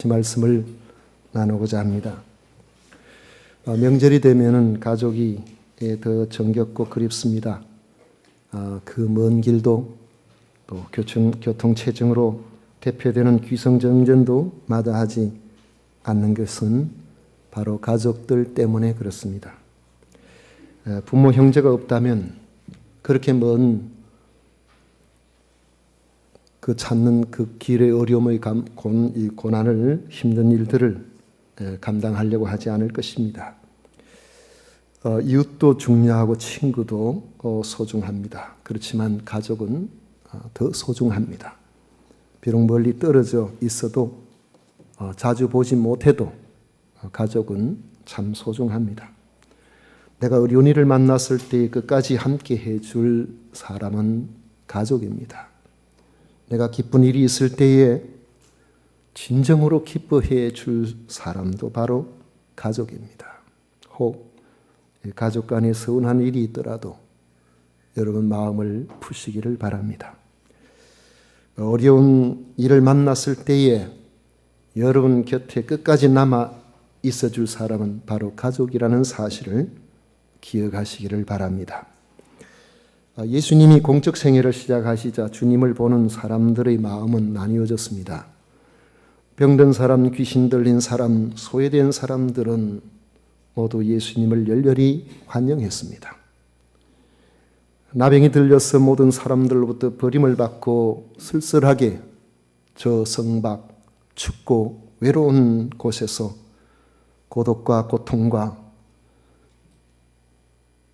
말씀을 나누고자 합니다. 명절이 되면은 가족이 더 정겹고 그립습니다. 그 먼 길도 또 교통체증으로 대표되는 귀성정전도 마다하지 않는 것은 바로 가족들 때문에 그렇습니다. 부모 형제가 없다면 그렇게 먼 그 찾는 그 길의 어려움의 고난을 힘든 일들을 감당하려고 하지 않을 것입니다. 이웃도 중요하고 친구도 소중합니다. 그렇지만 가족은 더 소중합니다. 비록 멀리 떨어져 있어도 자주 보지 못해도 가족은 참 소중합니다. 내가 어려운 일을 만났을 때 끝까지 함께 해줄 사람은 가족입니다. 내가 기쁜 일이 있을 때에 진정으로 기뻐해 줄 사람도 바로 가족입니다. 혹 가족 간에 서운한 일이 있더라도 여러분 마음을 푸시기를 바랍니다. 어려운 일을 만났을 때에 여러분 곁에 끝까지 남아 있어 줄 사람은 바로 가족이라는 사실을 기억하시기를 바랍니다. 예수님이 공적 생애를 시작하시자 주님을 보는 사람들의 마음은 나뉘어졌습니다. 병든 사람, 귀신 들린 사람, 소외된 사람들은 모두 예수님을 열렬히 환영했습니다. 나병이 들려서 모든 사람들로부터 버림을 받고 쓸쓸하게 저 성박, 춥고 외로운 곳에서 고독과 고통과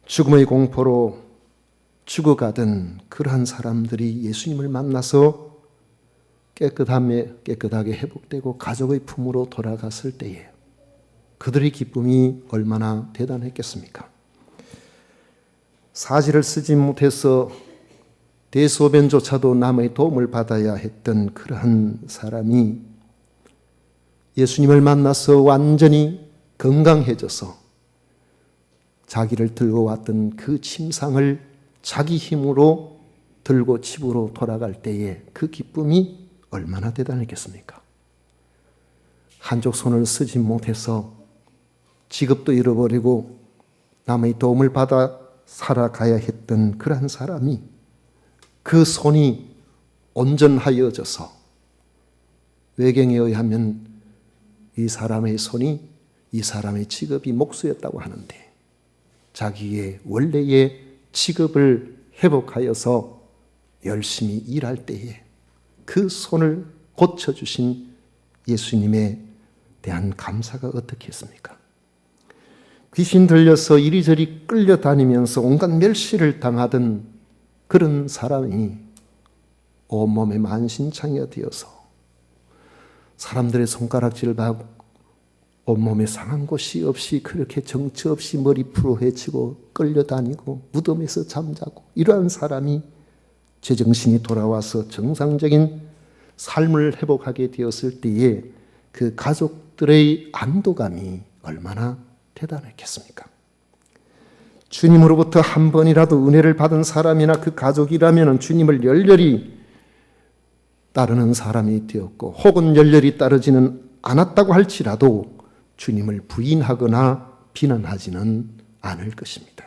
죽음의 공포로 죽어가던 그러한 사람들이 예수님을 만나서 깨끗하게 회복되고 가족의 품으로 돌아갔을 때에 그들의 기쁨이 얼마나 대단했겠습니까? 사지를 쓰지 못해서 대소변조차도 남의 도움을 받아야 했던 그러한 사람이 예수님을 만나서 완전히 건강해져서 자기를 들고 왔던 그 침상을 자기 힘으로 들고 집으로 돌아갈 때에 그 기쁨이 얼마나 대단했겠습니까? 한쪽 손을 쓰지 못해서 직업도 잃어버리고 남의 도움을 받아 살아가야 했던 그러한 사람이 그 손이 온전하여져서 외경에 의하면 이 사람의 손이 이 사람의 직업이 목수였다고 하는데 자기의 원래의 직업을 회복하여서 열심히 일할 때에 그 손을 고쳐주신 예수님에 대한 감사가 어떻게 했습니까? 귀신 들려서 이리저리 끌려다니면서 온갖 멸시를 당하던 그런 사람이 온몸에 만신창이가 되어서 사람들의 손가락질을 받고 온몸에 상한 곳이 없이 그렇게 정처 없이 머리 풀어헤치고 끌려다니고 무덤에서 잠자고 이러한 사람이 제정신이 돌아와서 정상적인 삶을 회복하게 되었을 때에 그 가족들의 안도감이 얼마나 대단했겠습니까? 주님으로부터 한 번이라도 은혜를 받은 사람이나 그 가족이라면 주님을 열렬히 따르는 사람이 되었고 혹은 열렬히 따르지는 않았다고 할지라도 주님을 부인하거나 비난하지는 않을 것입니다.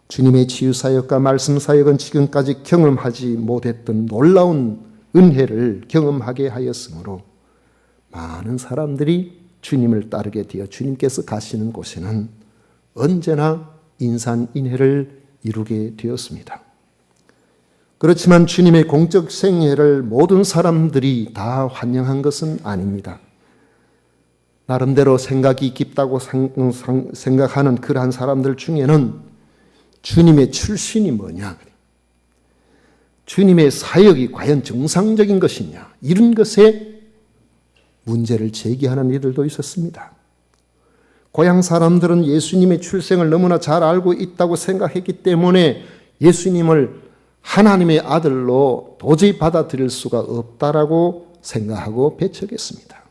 주님의 치유사역과 말씀사역은 지금까지 경험하지 못했던 놀라운 은혜를 경험하게 하였으므로 많은 사람들이 주님을 따르게 되어 주님께서 가시는 곳에는 언제나 인산인해를 이루게 되었습니다. 그렇지만 주님의 공적 생애를 모든 사람들이 다 환영한 것은 아닙니다. 나름대로 생각이 깊다고 생각하는 그러한 사람들 중에는 주님의 출신이 뭐냐, 주님의 사역이 과연 정상적인 것이냐 이런 것에 문제를 제기하는 이들도 있었습니다. 고향 사람들은 예수님의 출생을 너무나 잘 알고 있다고 생각했기 때문에 예수님을 하나님의 아들로 도저히 받아들일 수가 없다라고 생각하고 배척했습니다.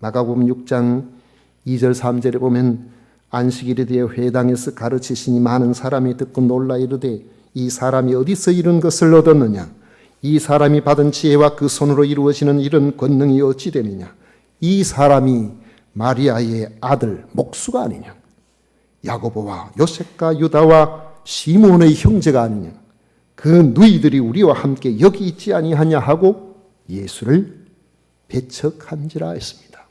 마가복음 6장 2절 3절에 보면 안식일에 대해 회당에서 가르치시니 많은 사람이 듣고 놀라 이르되 이 사람이 어디서 이런 것을 얻었느냐 이 사람이 받은 지혜와 그 손으로 이루어지는 이런 권능이 어찌 되느냐 이 사람이 마리아의 아들 목수가 아니냐? 야고보와 요셉과 유다와 시몬의 형제가 아니냐? 그 누이들이 우리와 함께 여기 있지 아니하냐 하고 예수를 배척한지라 했습니다.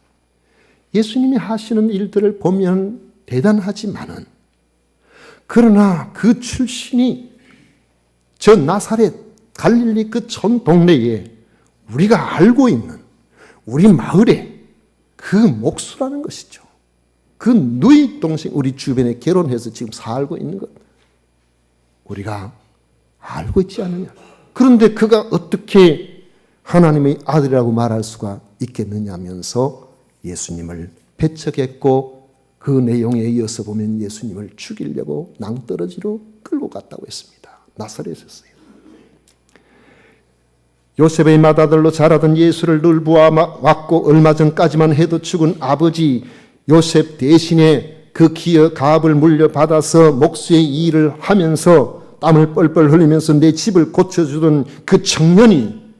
예수님이 하시는 일들을 보면 대단하지만은, 그러나 그 출신이 저 나사렛 갈릴리 그 전 동네에 우리가 알고 있는 우리 마을에 그 목수라는 것이죠. 그 누이 동생, 우리 주변에 결혼해서 지금 살고 있는 것 우리가 알고 있지 않느냐. 그런데 그가 어떻게 하나님의 아들이라고 말할 수가 있겠느냐면서 예수님을 배척했고, 그 내용에 이어서 보면 예수님을 죽이려고 낭떠러지로 끌고 갔다고 했습니다. 나사렛에서요. 요셉의 맏아들로 자라던 예수를 늘 보아왔고 얼마 전까지만 해도 죽은 아버지 요셉 대신에 그 기업 가업을 물려받아서 목수의 일을 하면서 땀을 뻘뻘 흘리면서 내 집을 고쳐주던 그 청년이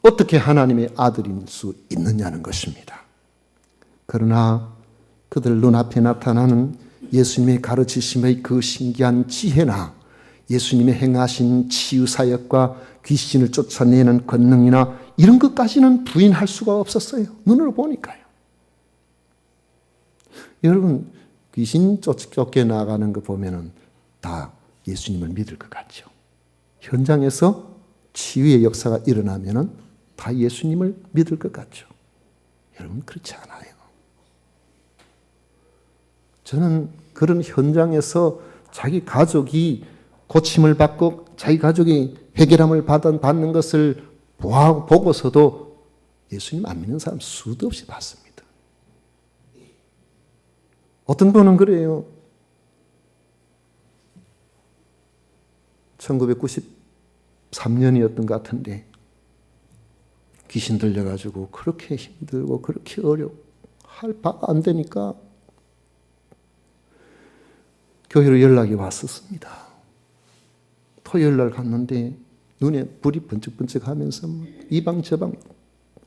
어떻게 하나님의 아들일 수 있느냐는 것입니다. 그러나 그들 눈앞에 나타나는 예수님의 가르치심의 그 신기한 지혜나 예수님의 행하신 치유사역과 귀신을 쫓아내는 권능이나 이런 것까지는 부인할 수가 없었어요. 눈으로 보니까요. 여러분, 귀신 쫓겨나가는 거 보면은 다 예수님을 믿을 것 같죠. 현장에서 치유의 역사가 일어나면은 다 예수님을 믿을 것 같죠. 여러분, 그렇지 않아요. 저는 그런 현장에서 자기 가족이 고침을 받고 자기 가족이 해결함을 받는 것을 보고서도 예수님 안 믿는 사람 수도 없이 봤습니다. 어떤 분은 그래요. 1993년이었던 것 같은데 귀신 들려가지고 그렇게 힘들고 그렇게 할 바가 안 되니까 교회로 연락이 왔었습니다. 토요일 날 갔는데 눈에 불이 번쩍번쩍 하면서 이방 저방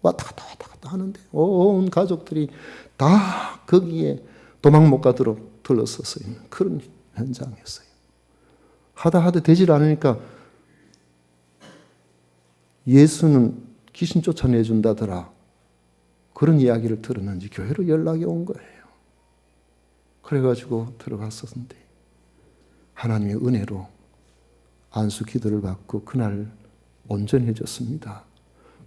왔다 갔다 하는데 온 가족들이 다 거기에 도망 못 가도록 들러서서 있는 그런 현장이었어요. 하다 되질 않으니까 예수는 귀신 쫓아내준다더라. 그런 이야기를 들었는지 교회로 연락이 온 거예요. 그래가지고 들어갔었는데 하나님의 은혜로 안수 기도를 받고 그날 온전해졌습니다.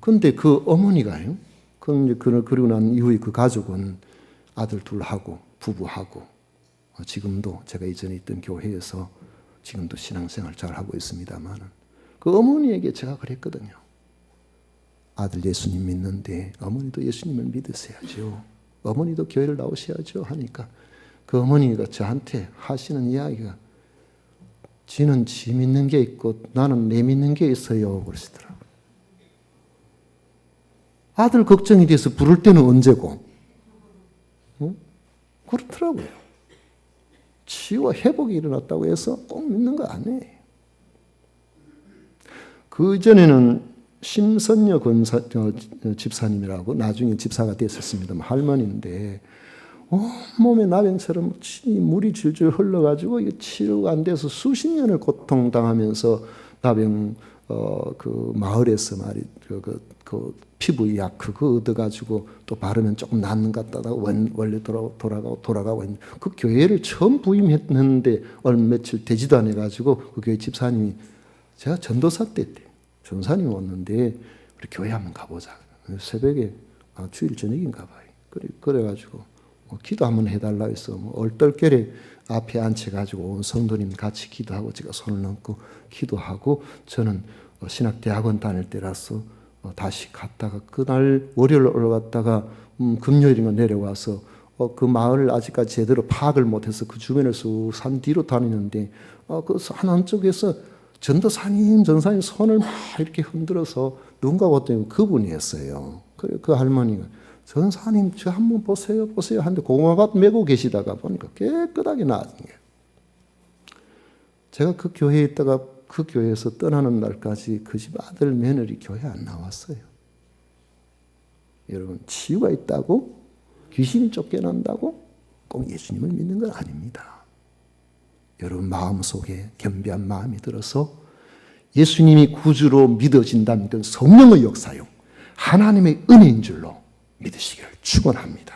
그런데 그 어머니가요. 그리고 난 이후에 그 가족은 아들 둘하고 부부하고 지금도 제가 이전에 있던 교회에서 지금도 신앙생활 잘 하고 있습니다만 그 어머니에게 제가 그랬거든요. 아들 예수님 믿는데 어머니도 예수님을 믿으셔야죠. 어머니도 교회를 나오셔야죠 하니까 그 어머니가 저한테 하시는 이야기가 지는 지 믿는 게 있고 나는 내 믿는 게 있어요 그러시더라고요. 아들 걱정이 돼서 부를 때는 언제고? 응? 그렇더라고요. 치유와 회복이 일어났다고 해서 꼭 믿는 거 아니에요. 그 전에는 심선여 집사님이라고 나중에 집사가 됐었습니다. 할머니인데 온몸에 나병처럼 물이 줄줄 흘러가지고 이게 치료가 안 돼서 수십 년을 고통당하면서 나병 그 마을에서 그 피부약 그거 얻어가지고 또 바르면 조금 낫는 것 같다가 원래 돌아가고 있는 그 교회를 처음 부임했는데 얼마 며칠 되지도 않아 가지고 그 교회 집사님이 제가 전도사 때 전사님 왔는데 우리 교회 한번 가보자. 새벽에 주일 저녁인가 봐요. 그래가지고 기도 한번 해달라 해서 얼떨결에 앞에 앉혀가지고 온 성도님 같이 기도하고 제가 손을 얹고 기도하고 저는 신학대학원 다닐 때라서 다시 갔다가 그날 월요일 올라갔다가 금요일인가 내려와서 그 마을을 아직까지 제대로 파악을 못해서 그 주변을 쑥 산 뒤로 다니는데 그 산 한쪽에서 전도사님 손을 막 이렇게 흔들어서 누군가 봤더니 그분이었어요. 그 할머니가 전사님 저 한번 보세요 하는데 고구마밭 메고 계시다가 보니까 깨끗하게 나아진 거예요. 제가 그 교회에 있다가 그 교회에서 떠나는 날까지 그 집 아들 며느리 교회 안 나왔어요. 여러분, 치유가 있다고 귀신이 쫓겨난다고 꼭 예수님을 믿는 건 아닙니다. 여러분 마음속에 겸비한 마음이 들어서 예수님이 구주로 믿어진다면 그건 성령의 역사요, 하나님의 은혜인 줄로 믿으시기를 축원합니다.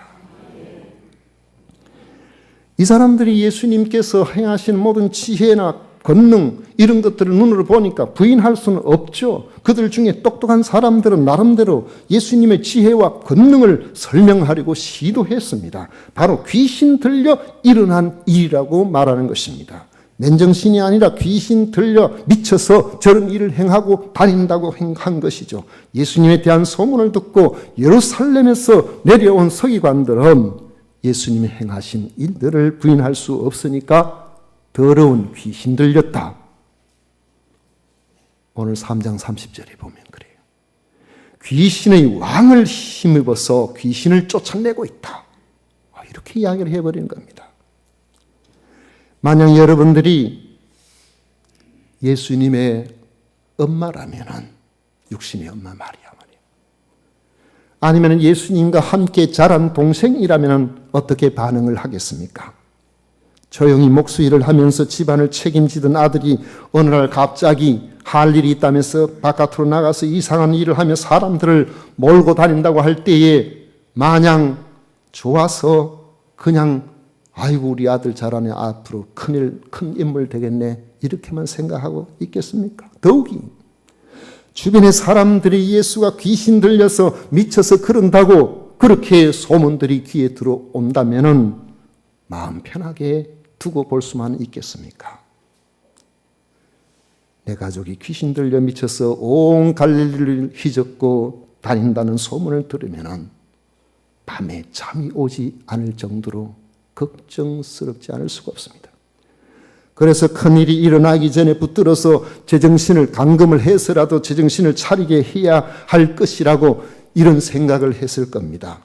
이 사람들이 예수님께서 행하신 모든 지혜나 권능 이런 것들을 눈으로 보니까 부인할 수는 없죠. 그들 중에 똑똑한 사람들은 나름대로 예수님의 지혜와 권능을 설명하려고 시도했습니다. 바로 귀신 들려 일어난 일이라고 말하는 것입니다. 맨정신이 아니라 귀신 들려 미쳐서 저런 일을 행하고 다닌다고 한 것이죠. 예수님에 대한 소문을 듣고 예루살렘에서 내려온 서기관들은 예수님이 행하신 일들을 부인할 수 없으니까 더러운 귀신 들렸다. 오늘 3장 30절에 보면 그래요. 귀신의 왕을 힘입어서 귀신을 쫓아내고 있다. 이렇게 이야기를 해버리는 겁니다. 만약 여러분들이 예수님의 엄마라면은, 육신의 엄마 마리아, 아니면 예수님과 함께 자란 동생이라면 어떻게 반응을 하겠습니까? 조용히 목수일을 하면서 집안을 책임지던 아들이 어느 날 갑자기 할 일이 있다면서 바깥으로 나가서 이상한 일을 하며 사람들을 몰고 다닌다고 할 때에 마냥 좋아서 그냥 아이고 우리 아들 잘하네, 앞으로 큰 인물 되겠네, 이렇게만 생각하고 있겠습니까? 더욱이 주변의 사람들이 예수가 귀신 들려서 미쳐서 그런다고 그렇게 소문들이 귀에 들어온다면은 마음 편하게 두고 볼 수만 있겠습니까? 내 가족이 귀신 들려 미쳐서 온 갈릴리를 휘젓고 다닌다는 소문을 들으면은 밤에 잠이 오지 않을 정도로 걱정스럽지 않을 수가 없습니다. 그래서 큰일이 일어나기 전에 붙들어서 제정신을 감금을 해서라도 제정신을 차리게 해야 할 것이라고 이런 생각을 했을 겁니다.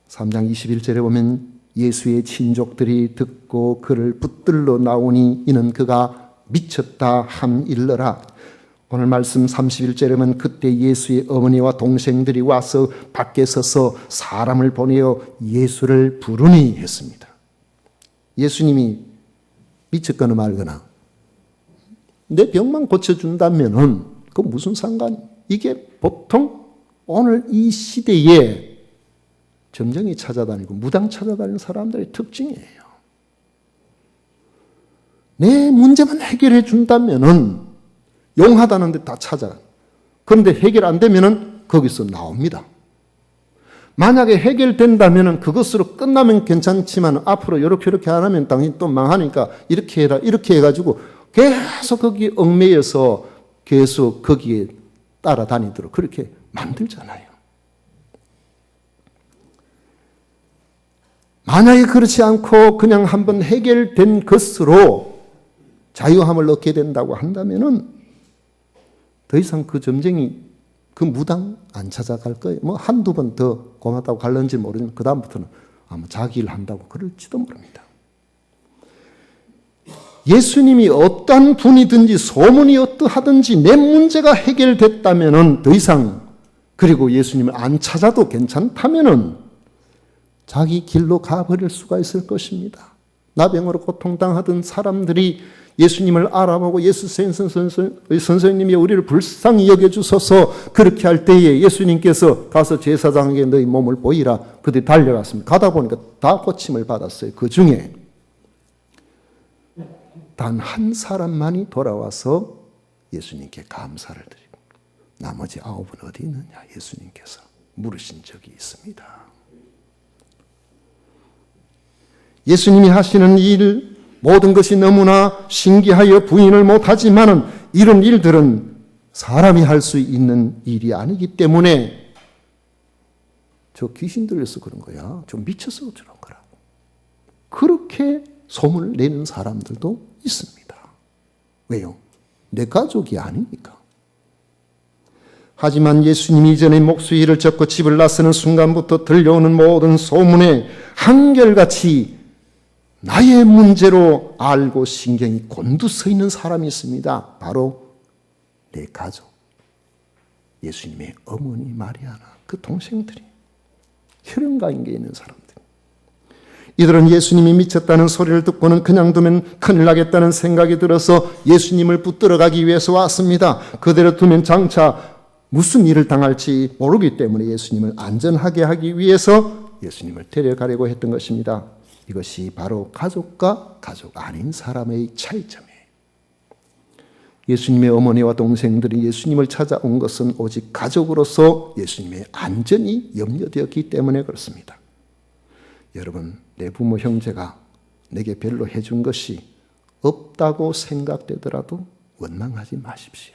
3장 21절에 보면 예수의 친족들이 듣고 그를 붙들러 나오니 이는 그가 미쳤다 함일러라. 오늘 말씀 31절에 보면 그때 예수의 어머니와 동생들이 와서 밖에 서서 사람을 보내어 예수를 부르니 했습니다. 예수님이 미쳤거나 말거나 내 병만 고쳐준다면은 그 무슨 상관이? 이게 보통 오늘 이 시대에 점쟁이 찾아다니고 무당 찾아다니는 사람들의 특징이에요. 내 문제만 해결해 준다면은 용하다는 데 다 찾아. 그런데 해결 안 되면은 거기서 나옵니다. 만약에 해결된다면 그것으로 끝나면 괜찮지만 앞으로 이렇게 안 하면 당신 또 망하니까 이렇게 해라 이렇게 해가지고 계속 거기에 얽매여서 계속 거기에 따라다니도록 그렇게 만들잖아요. 만약에 그렇지 않고 그냥 한번 해결된 것으로 자유함을 얻게 된다고 한다면은 더 이상 그 점쟁이 그 무당 안 찾아갈 거예요. 뭐 한두 번 더 고맙다고 갈는지 모르지만 그 다음부터는 아마 자기 일 한다고 그럴지도 모릅니다. 예수님이 어떤 분이든지 소문이 어떠하든지 내 문제가 해결됐다면은 더 이상, 그리고 예수님을 안 찾아도 괜찮다면은 자기 길로 가버릴 수가 있을 것입니다. 나병으로 고통당하던 사람들이 예수님을 알아보고 예수 선생님이 우리를 불쌍히 여겨주소서 그렇게 할 때에 예수님께서 가서 제사장에게 너희 몸을 보이라. 그들이 달려갔습니다. 가다 보니까 다 고침을 받았어요. 그 중에 단 한 사람만이 돌아와서 예수님께 감사를 드리고 나머지 9은 어디 있느냐 예수님께서 물으신 적이 있습니다. 예수님이 하시는 일 모든 것이 너무나 신기하여 부인을 못하지만은 이런 일들은 사람이 할 수 있는 일이 아니기 때문에 저 귀신 들려서 그런 거야. 좀 미쳐서 저런 거라고. 그렇게 소문을 내는 사람들도 있습니다. 왜요? 내 가족이 아니니까. 하지만 예수님이 이전에 목수일을 접고 집을 나서는 순간부터 들려오는 모든 소문에 한결같이 나의 문제로 알고 신경이 곤두서 있는 사람이 있습니다. 바로 내 가족. 예수님의 어머니 마리아나 그 동생들이, 혈연관계에 있는 사람들, 이들은 예수님이 미쳤다는 소리를 듣고는 그냥 두면 큰일 나겠다는 생각이 들어서 예수님을 붙들어 가기 위해서 왔습니다. 그대로 두면 장차 무슨 일을 당할지 모르기 때문에 예수님을 안전하게 하기 위해서 예수님을 데려가려고 했던 것입니다. 이것이 바로 가족과 가족 아닌 사람의 차이점이에요. 예수님의 어머니와 동생들이 예수님을 찾아온 것은 오직 가족으로서 예수님의 안전이 염려되었기 때문에 그렇습니다. 여러분, 내 부모 형제가 내게 별로 해준 것이 없다고 생각되더라도 원망하지 마십시오.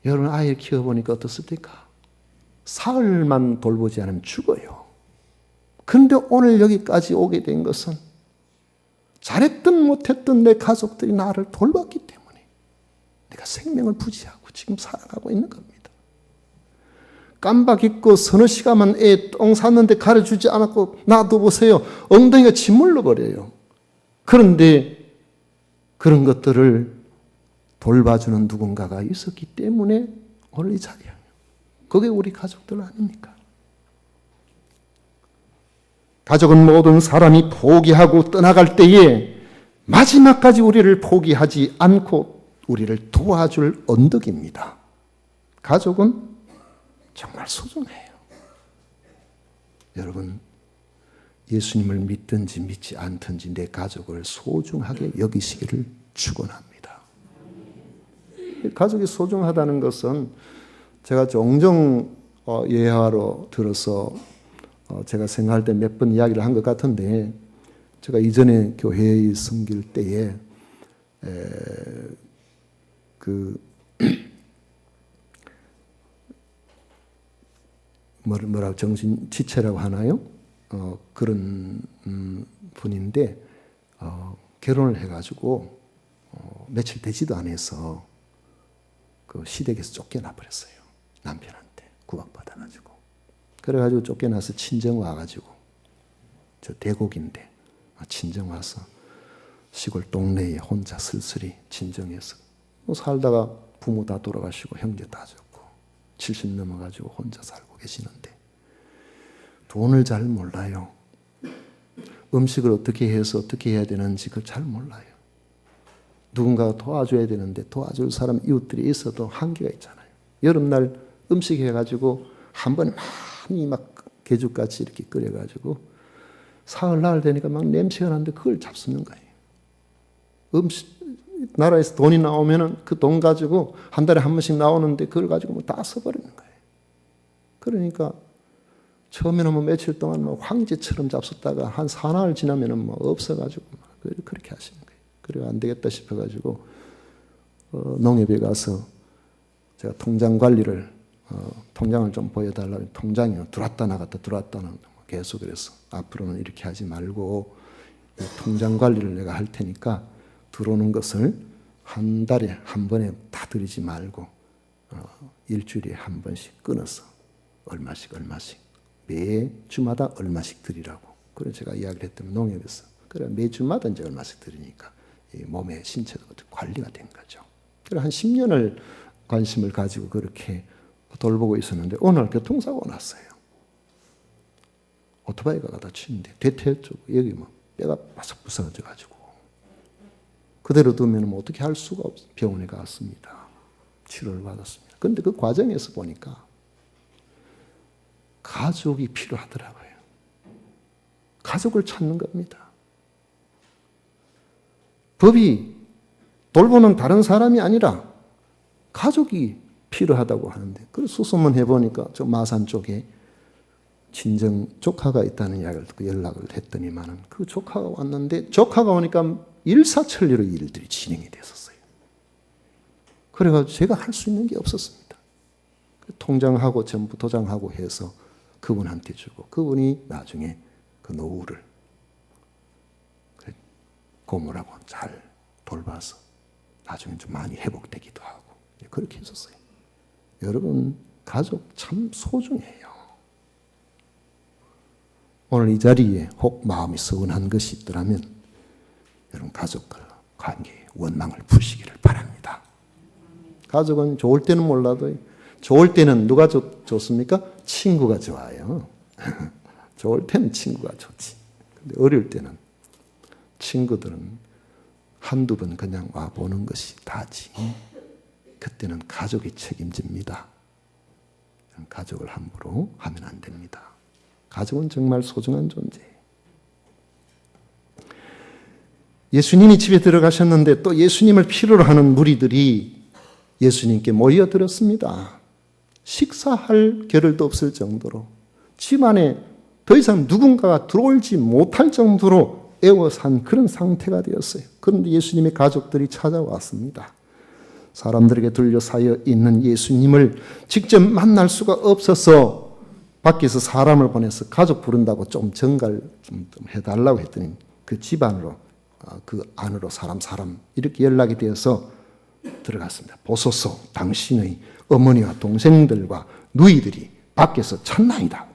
여러분, 아이를 키워보니까 어떻습니까? 사흘만 돌보지 않으면 죽어요. 그런데 오늘 여기까지 오게 된 것은 잘했든 못했든 내 가족들이 나를 돌봤기 때문에 내가 생명을 부지하고 지금 살아가고 있는 겁니다. 깜박 잊고 서너 시간만 애 똥 쌌는데 가르쳐주지 않았고 놔둬보세요. 엉덩이가 짓물러 버려요. 그런데 그런 것들을 돌봐주는 누군가가 있었기 때문에 오늘 이 자리에, 그게 우리 가족들 아닙니까? 가족은 모든 사람이 포기하고 떠나갈 때에 마지막까지 우리를 포기하지 않고 우리를 도와줄 언덕입니다. 가족은 정말 소중해요. 여러분, 예수님을 믿든지 믿지 않든지 내 가족을 소중하게 여기시기를 축원합니다. 가족이 소중하다는 것은 제가 종종 예화로 들어서 제가 생각할 때 몇 번 이야기를 한 것 같은데, 제가 이전에 교회에 섬길 때에 뭐라고 정신지체라고 하나요? 그런 분인데 결혼을 해가지고 며칠 되지도 않아서 그 시댁에서 쫓겨나 버렸어요. 남편한테 구박받아가지고. 그래가지고 쫓겨나서 친정 와가지고, 저 대곡인데 친정 와서 시골 동네에 혼자 쓸쓸히 친정에서 살다가 부모 다 돌아가시고 형제 다 죽고 70 넘어가지고 혼자 살고 계시는데 돈을 잘 몰라요. 음식을 어떻게 해서 어떻게 해야 되는지 그걸 잘 몰라요. 누군가가 도와줘야 되는데 도와줄 사람 이웃들이 있어도 한계가 있잖아요. 여름날 음식 해가지고 한 번에 많이 막 개죽같이 이렇게 끓여가지고 사흘날 되니까 막 냄새가 나는데 그걸 잡수는 거예요. 나라에서 돈이 나오면은 그 돈 가지고 한 달에 한 번씩 나오는데 그걸 가지고 뭐 다 써버리는 거예요. 그러니까 처음에는 뭐 며칠 동안 뭐 황제처럼 잡숫다가 한 사나흘 지나면은 뭐 없어가지고 그렇게 하시는 거예요. 그래가 안 되겠다 싶어가지고 농협에 가서 제가 통장 관리를 통장을 좀 보여달라고, 통장이 들어왔다 나갔다 들어왔다 나갔다 계속 그래서 앞으로는 이렇게 하지 말고 통장 관리를 내가 할 테니까 들어오는 것을 한 달에 한 번에 다 드리지 말고 일주일에 한 번씩 끊어서 얼마씩 매주마다 얼마씩 드리라고. 그래서 제가 이야기를 했더니 농협에서 그래 매주마다 이제 얼마씩 드리니까 이 몸의 신체도 관리가 된 거죠. 그래 한 10년을 관심을 가지고 그렇게 돌보고 있었는데 어느 날 교통사고가 났어요. 오토바이가 가다 치는데 대퇴 쪽 여기 뭐 뼈가 바싹 부서져 가지고 그대로 두면 뭐 어떻게 할 수가 없어. 병원에 갔습니다. 치료를 받았습니다. 그런데 그 과정에서 보니까 가족이 필요하더라고요. 가족을 찾는 겁니다. 법이 돌보는 다른 사람이 아니라 가족이 필요하다고 하는데, 그래서 수소문 해보니까 저 마산 쪽에 친정 조카가 있다는 이야기를 듣고 연락을 했더니만은 그 조카가 왔는데, 조카가 오니까 일사천리로 일들이 진행이 됐었어요. 그래가지고 제가 할 수 있는 게 없었습니다. 통장하고 전부 도장하고 해서 그분한테 주고, 그분이 나중에 그 노후를 고모라고 잘 돌봐서 나중에 좀 많이 회복되기도 하고 그렇게 했었어요. 여러분, 가족 참 소중해요. 오늘 이 자리에 혹 마음이 서운한 것이 있더라면 여러분 가족과 관계에 원망을 푸시기를 바랍니다. 가족은 좋을 때는 몰라도 좋을 때는 누가 좋습니까? 친구가 좋아요. 좋을 때는 친구가 좋지. 근데 어릴 때는 친구들은 한두 번 그냥 와보는 것이 다지. 그때는 가족이 책임집니다. 가족을 함부로 하면 안 됩니다. 가족은 정말 소중한 존재예요. 예수님이 집에 들어가셨는데 또 예수님을 필요로 하는 무리들이 예수님께 모여들었습니다. 식사할 겨를도 없을 정도로 집 안에 더 이상 누군가가 들어올지 못할 정도로 애워싼 그런 상태가 되었어요. 그런데 예수님의 가족들이 찾아왔습니다. 사람들에게 둘러싸여 있는 예수님을 직접 만날 수가 없어서 밖에서 사람을 보내서 가족 부른다고 좀 전갈 좀 해달라고 했더니 그 집 안으로 그 안으로 사람 이렇게 연락이 되어서 들어갔습니다. 보소서 당신의 어머니와 동생들과 누이들이 밖에서 천만이다.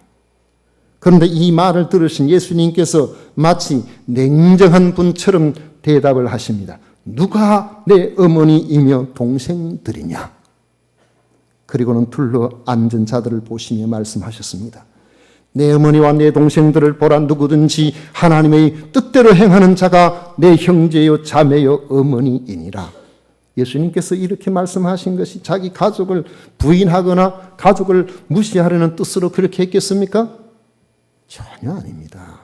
그런데 이 말을 들으신 예수님께서 마치 냉정한 분처럼 대답을 하십니다. 누가 내 어머니이며 동생들이냐? 그리고는 둘러 앉은 자들을 보시며 말씀하셨습니다. 내 어머니와 내 동생들을 보라. 누구든지 하나님의 뜻대로 행하는 자가 내 형제요 자매요 어머니이니라. 예수님께서 이렇게 말씀하신 것이 자기 가족을 부인하거나 가족을 무시하려는 뜻으로 그렇게 했겠습니까? 전혀 아닙니다.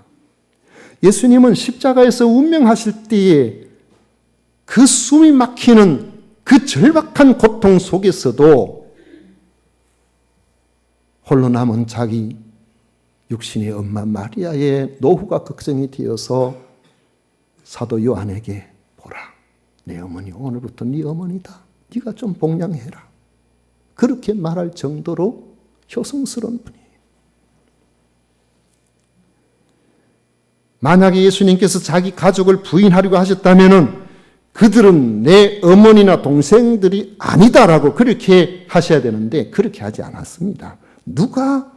예수님은 십자가에서 운명하실 때에 그 숨이 막히는 그 절박한 고통 속에서도 홀로 남은 자기 육신의 엄마 마리아의 노후가 걱정이 되어서 사도 요한에게 보라. 내 어머니 오늘부터 네 어머니다. 네가 좀 복양해라. 그렇게 말할 정도로 효성스러운 분이에요. 만약에 예수님께서 자기 가족을 부인하려고 하셨다면 그들은 내 어머니나 동생들이 아니다라고 그렇게 하셔야 되는데 그렇게 하지 않았습니다. 누가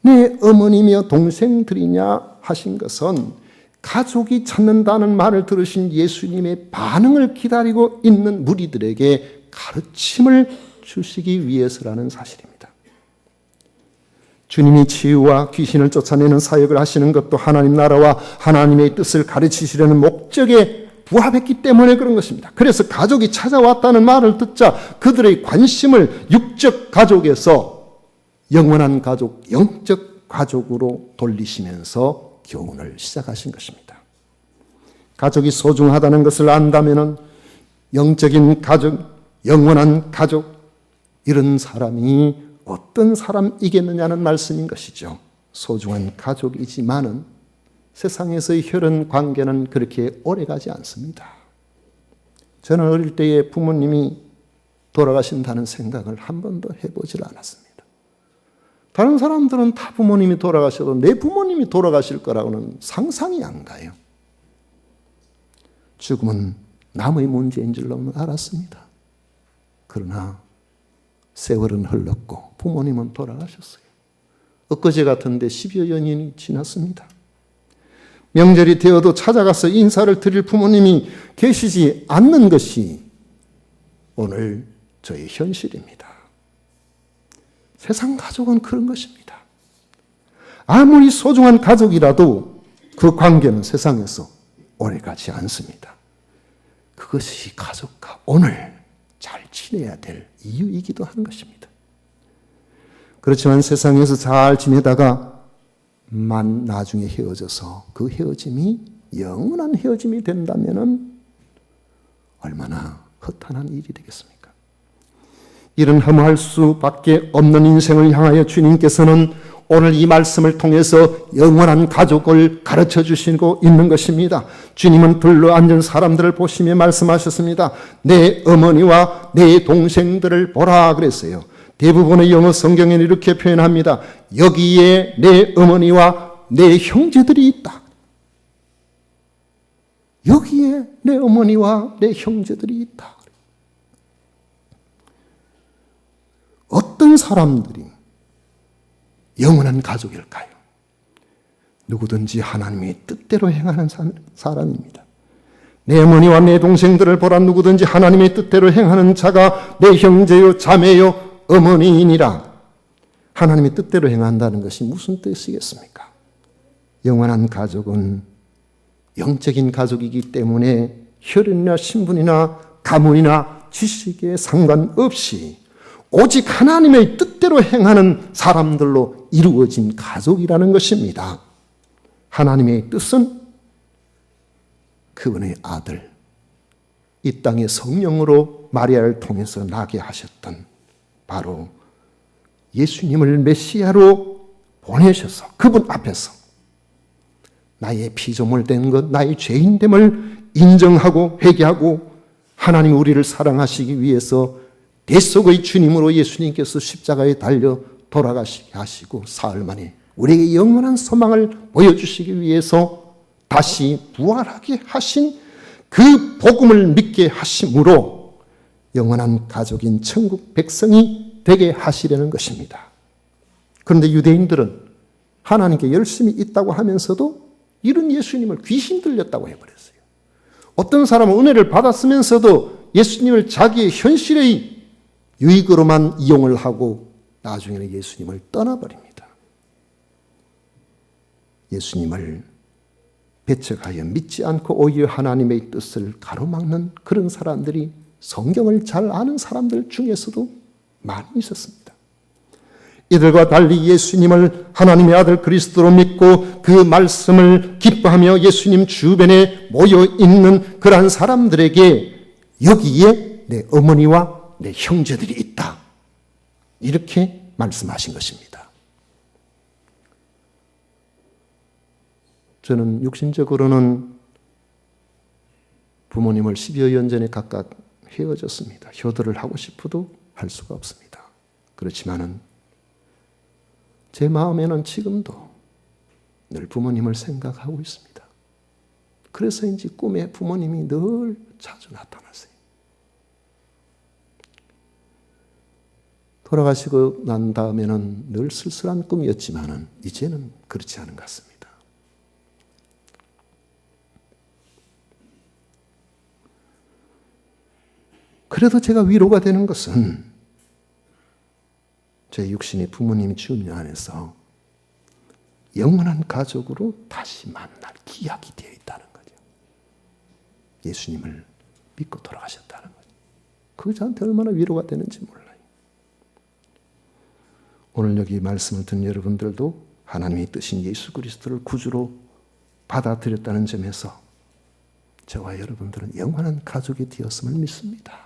내 어머니며 동생들이냐 하신 것은 가족이 찾는다는 말을 들으신 예수님의 반응을 기다리고 있는 무리들에게 가르침을 주시기 위해서라는 사실입니다. 주님이 치유와 귀신을 쫓아내는 사역을 하시는 것도 하나님 나라와 하나님의 뜻을 가르치시려는 목적에 부합했기 때문에 그런 것입니다. 그래서 가족이 찾아왔다는 말을 듣자 그들의 관심을 육적 가족에서 영원한 가족, 영적 가족으로 돌리시면서 교훈을 시작하신 것입니다. 가족이 소중하다는 것을 안다면 영적인 가족, 영원한 가족, 이런 사람이 어떤 사람이겠느냐는 말씀인 것이죠. 소중한 가족이지만은 세상에서의 혈연 관계는 그렇게 오래가지 않습니다. 저는 어릴 때에 부모님이 돌아가신다는 생각을 한 번도 해보질 않았습니다. 다른 사람들은 다 부모님이 돌아가셔도 내 부모님이 돌아가실 거라고는 상상이 안 가요. 죽음은 남의 문제인 줄로는 알았습니다. 그러나 세월은 흘렀고 부모님은 돌아가셨어요. 엊그제 같은데 10여 년이 지났습니다. 명절이 되어도 찾아가서 인사를 드릴 부모님이 계시지 않는 것이 오늘 저의 현실입니다. 세상 가족은 그런 것입니다. 아무리 소중한 가족이라도 그 관계는 세상에서 오래가지 않습니다. 그것이 가족과 오늘 잘 지내야 될 이유이기도 하는 것입니다. 그렇지만 세상에서 잘 지내다가 나중에 헤어져서 그 헤어짐이 영원한 헤어짐이 된다면 얼마나 허탄한 일이 되겠습니까? 이런 허무할 수밖에 없는 인생을 향하여 주님께서는 오늘 이 말씀을 통해서 영원한 가족을 가르쳐 주시고 있는 것입니다. 주님은 둘러앉은 사람들을 보시며 말씀하셨습니다. 내 어머니와 내 동생들을 보라 그랬어요. 대부분의 영어 성경에는 이렇게 표현합니다. 여기에 내 어머니와 내 형제들이 있다. 여기에 내 어머니와 내 형제들이 있다. 어떤 사람들이 영원한 가족일까요? 누구든지 하나님의 뜻대로 행하는 사람입니다. 내 어머니와 내 동생들을 보라. 누구든지 하나님의 뜻대로 행하는 자가 내 형제요 자매요 어머니이니라. 하나님의 뜻대로 행한다는 것이 무슨 뜻이겠습니까? 영원한 가족은 영적인 가족이기 때문에 혈연이나 신분이나 가문이나 지식에 상관없이 오직 하나님의 뜻대로 행하는 사람들로 이루어진 가족이라는 것입니다. 하나님의 뜻은 그분의 아들, 이 땅에 성령으로 마리아를 통해서 나게 하셨던 바로 예수님을 메시아로 보내셔서 그분 앞에서 나의 피조물된 것, 나의 죄인됨을 인정하고 회개하고 하나님 우리를 사랑하시기 위해서 대속의 주님으로 예수님께서 십자가에 달려 돌아가시게 하시고 사흘 만에 우리에게 영원한 소망을 보여주시기 위해서 다시 부활하게 하신 그 복음을 믿게 하심으로 영원한 가족인 천국 백성이 되게 하시려는 것입니다. 그런데 유대인들은 하나님께 열심히 있다고 하면서도 이런 예수님을 귀신 들렸다고 해버렸어요. 어떤 사람은 은혜를 받았으면서도 예수님을 자기의 현실의 유익으로만 이용을 하고 나중에는 예수님을 떠나버립니다. 예수님을 배척하여 믿지 않고 오히려 하나님의 뜻을 가로막는 그런 사람들이 성경을 잘 아는 사람들 중에서도 많이 있었습니다. 이들과 달리 예수님을 하나님의 아들 그리스도로 믿고 그 말씀을 기뻐하며 예수님 주변에 모여있는 그러한 사람들에게 여기에 내 어머니와 내 형제들이 있다. 이렇게 말씀하신 것입니다. 저는 육신적으로는 부모님을 10여 년 전에 각각 헤어졌습니다. 효도를 하고 싶어도 할 수가 없습니다. 그렇지만은 제 마음에는 지금도 늘 부모님을 생각하고 있습니다. 그래서인지 꿈에 부모님이 늘 자주 나타나세요. 돌아가시고 난 다음에는 늘 쓸쓸한 꿈이었지만은 이제는 그렇지 않은 것 같습니다. 그래도 제가 위로가 되는 것은 제 육신의 부모님이 주님 안에서 영원한 가족으로 다시 만날 기약이 되어 있다는 거죠. 예수님을 믿고 돌아가셨다는 거죠. 그게 저한테 얼마나 위로가 되는지 몰라요. 오늘 여기 말씀을 듣는 여러분들도 하나님의 뜻인 예수 그리스도를 구주로 받아들였다는 점에서 저와 여러분들은 영원한 가족이 되었음을 믿습니다.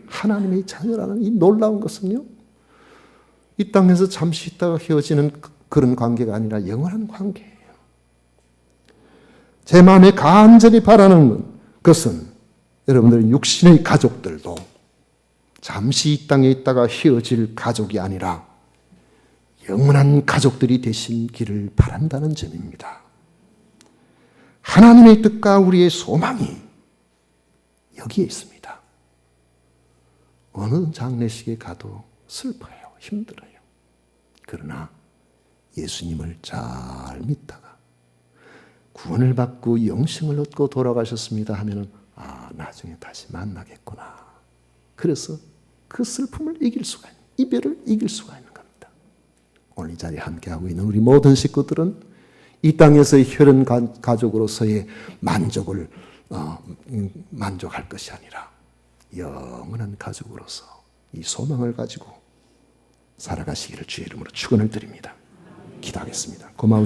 하나님의 자녀라는 이 놀라운 것은요, 이 땅에서 잠시 있다가 헤어지는 그런 관계가 아니라 영원한 관계예요. 제 마음에 간절히 바라는 것은 여러분들 육신의 가족들도 잠시 이 땅에 있다가 헤어질 가족이 아니라 영원한 가족들이 되시기를 바란다는 점입니다. 하나님의 뜻과 우리의 소망이 여기에 있습니다. 어느 장례식에 가도 슬퍼요. 힘들어요. 그러나 예수님을 잘 믿다가 구원을 받고 영생을 얻고 돌아가셨습니다 하면은 나중에 다시 만나겠구나. 그래서 그 슬픔을 이길 수가 있는, 이별을 이길 수가 있는 겁니다. 오늘 이 자리에 함께하고 있는 우리 모든 식구들은 이 땅에서의 혈연 가족으로서의 만족할 것이 아니라 영원한 가족으로서 이 소망을 가지고 살아가시기를 주의 이름으로 축원을 드립니다. 기도하겠습니다. 고마운